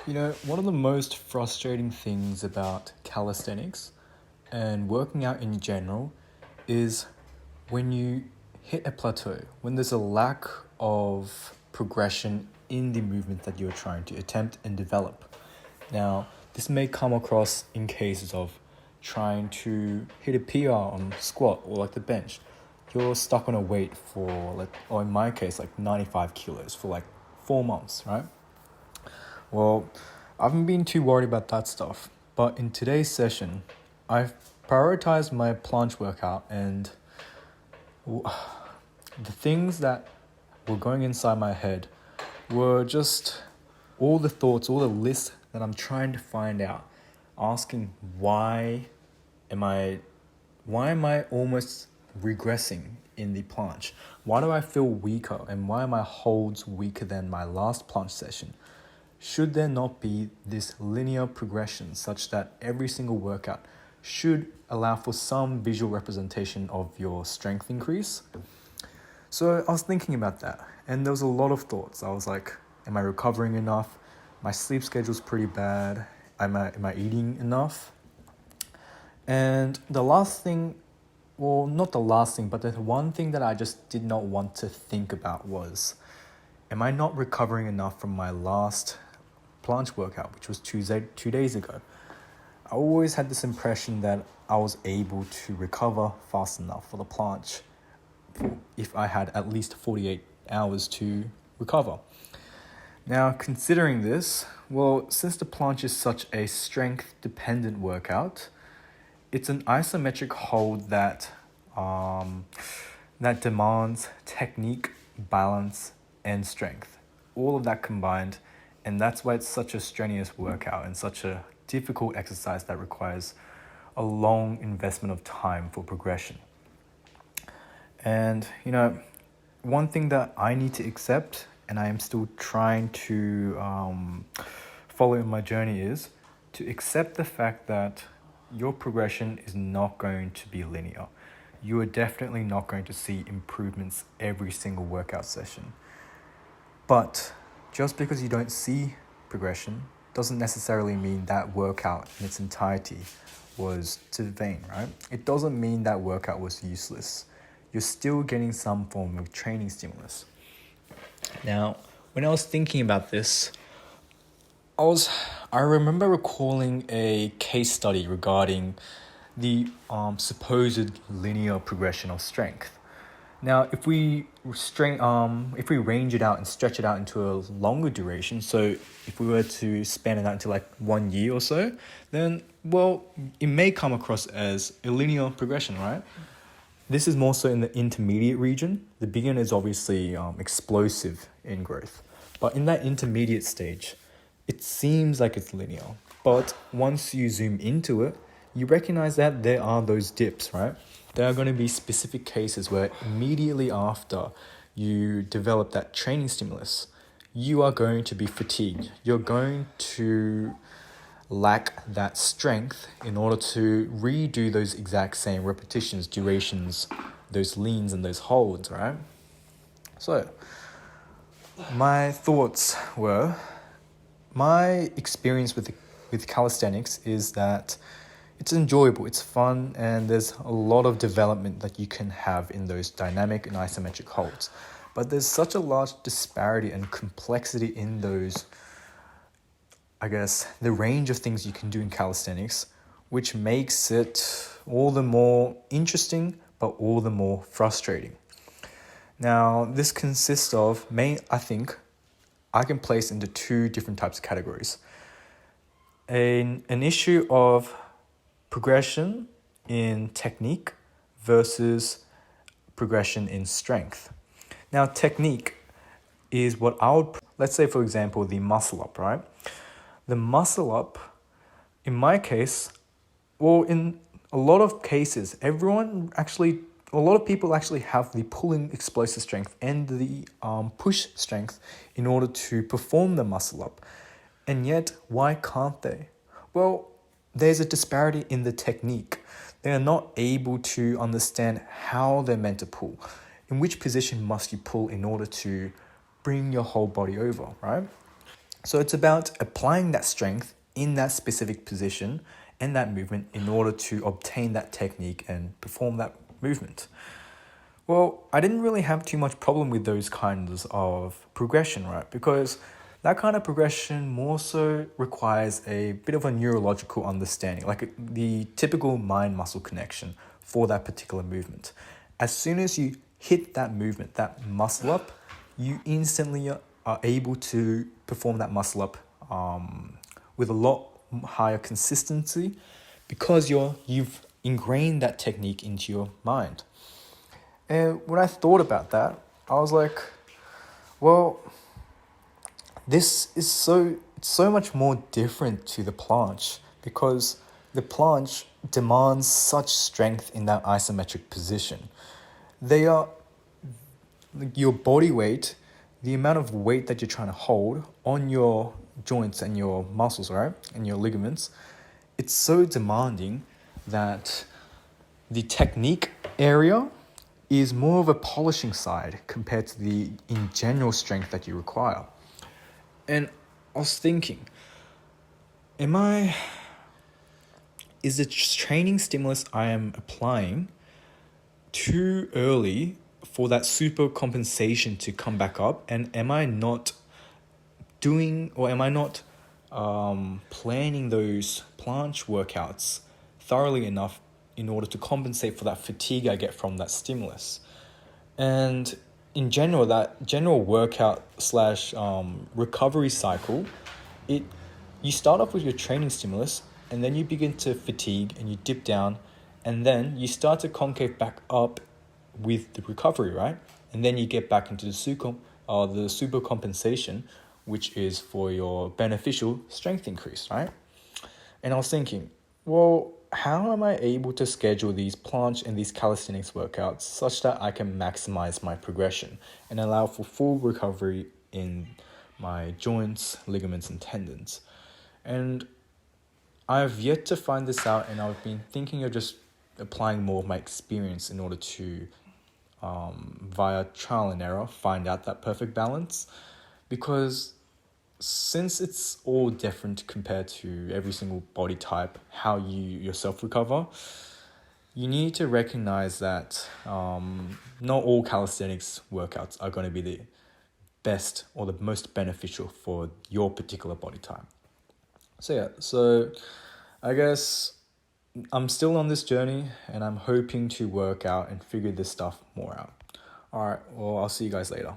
One of the most frustrating things about calisthenics and working out in general is when you hit a plateau, when there's a lack of progression in the movement that you're trying to attempt and develop. Now, this may come across in cases of trying to hit a PR on squat or like the bench. You're stuck on a weight for or in my case, like 95 kilos for like 4 months, right? Well, I haven't been too worried about that stuff, but in today's session, I've prioritized my planche workout and the things that were going inside my head were just all the thoughts, all the lists that I'm trying to find out, asking am I why am I almost regressing in the planche? Why do I feel weaker and why are my holds weaker than my last planche session? Should there not be this linear progression such that every single workout should allow for some visual representation of your strength increase? So I was thinking about that and there was a lot of thoughts. I was like, am I recovering enough? My sleep schedule's pretty bad. Am I eating enough? And the last thing, well, not the last thing, but the one thing that I just did not want to think about was, am I not recovering enough from my last planche workout, which was 2 days ago? I always had this impression that I was able to recover fast enough for the planche if I had at least 48 hours to recover. Now, considering this, well, since the planche is such a strength-dependent workout, it's an isometric hold that demands technique, balance, and strength. All of that combined, and that's why it's such a strenuous workout and such a difficult exercise that requires a long investment of time for progression. And, one thing that I need to accept, and I am still trying to follow in my journey, is to accept the fact that your progression is not going to be linear. You are definitely not going to see improvements every single workout session. But just because you don't see progression doesn't necessarily mean that workout in its entirety was to vain, right? It doesn't mean that workout was useless. You're still getting some form of training stimulus. Now, when I was thinking about this, I remember recalling a case study regarding the supposed linear progression of strength. Now, if we range it out and stretch it out into a longer duration, so if we were to span it out into like 1 year or so, then, well, it may come across as a linear progression, right? This is more so in the intermediate region. The beginner is obviously explosive in growth. But in that intermediate stage, it seems like it's linear. But once you zoom into it, you recognize that there are those dips, right? There are going to be specific cases where immediately after you develop that training stimulus, you are going to be fatigued. You're going to lack that strength in order to redo those exact same repetitions, durations, those leans and those holds, right? So, my thoughts were, my experience with calisthenics is that it's enjoyable, it's fun, and there's a lot of development that you can have in those dynamic and isometric holds. But there's such a large disparity and complexity in those, I guess, the range of things you can do in calisthenics, which makes it all the more interesting, but all the more frustrating. Now, this consists of, I think, I can place into two different types of categories. An issue of progression in technique versus progression in strength. Now, technique is what let's say, for example, the muscle up, right? The muscle up, in my case, well, in a lot of cases, a lot of people actually have the pulling explosive strength and the push strength in order to perform the muscle up. And yet, why can't they? Well, there's a disparity in the technique. They are not able to understand how they're meant to pull. In which position must you pull in order to bring your whole body over, right? So it's about applying that strength in that specific position and that movement in order to obtain that technique and perform that movement. Well, I didn't really have too much problem with those kinds of progression, right? Because that kind of progression more so requires a bit of a neurological understanding, like the typical mind muscle connection for that particular movement. As soon as you hit that movement, that muscle up, you instantly are able to perform that muscle up with a lot higher consistency because you've ingrained that technique into your mind. And when I thought about that, I was like, well, this is so much more different to the planche because the planche demands such strength in that isometric position. They are your body weight, the amount of weight that you're trying to hold on your joints and your muscles, right? And your ligaments, it's so demanding that the technique area is more of a polishing side compared to the in general strength that you require. And I was thinking, is the training stimulus I am applying too early for that super compensation to come back up? And am I not planning those planche workouts thoroughly enough in order to compensate for that fatigue I get from that stimulus? And in general, that general workout slash recovery cycle, you start off with your training stimulus, and then you begin to fatigue and you dip down, and then you start to concave back up with the recovery, right? And then you get back into the super compensation, which is for your beneficial strength increase, right? And I was thinking, well, how am I able to schedule these planche and these calisthenics workouts such that I can maximize my progression and allow for full recovery in my joints, ligaments, and tendons? And I've yet to find this out, and I've been thinking of just applying more of my experience in order to, via trial and error, find out that perfect balance. Because since it's all different compared to every single body type, how you yourself recover, you need to recognize that not all calisthenics workouts are going to be the best or the most beneficial for your particular body type. So I guess I'm still on this journey and I'm hoping to work out and figure this stuff more out. All right, well, I'll see you guys later.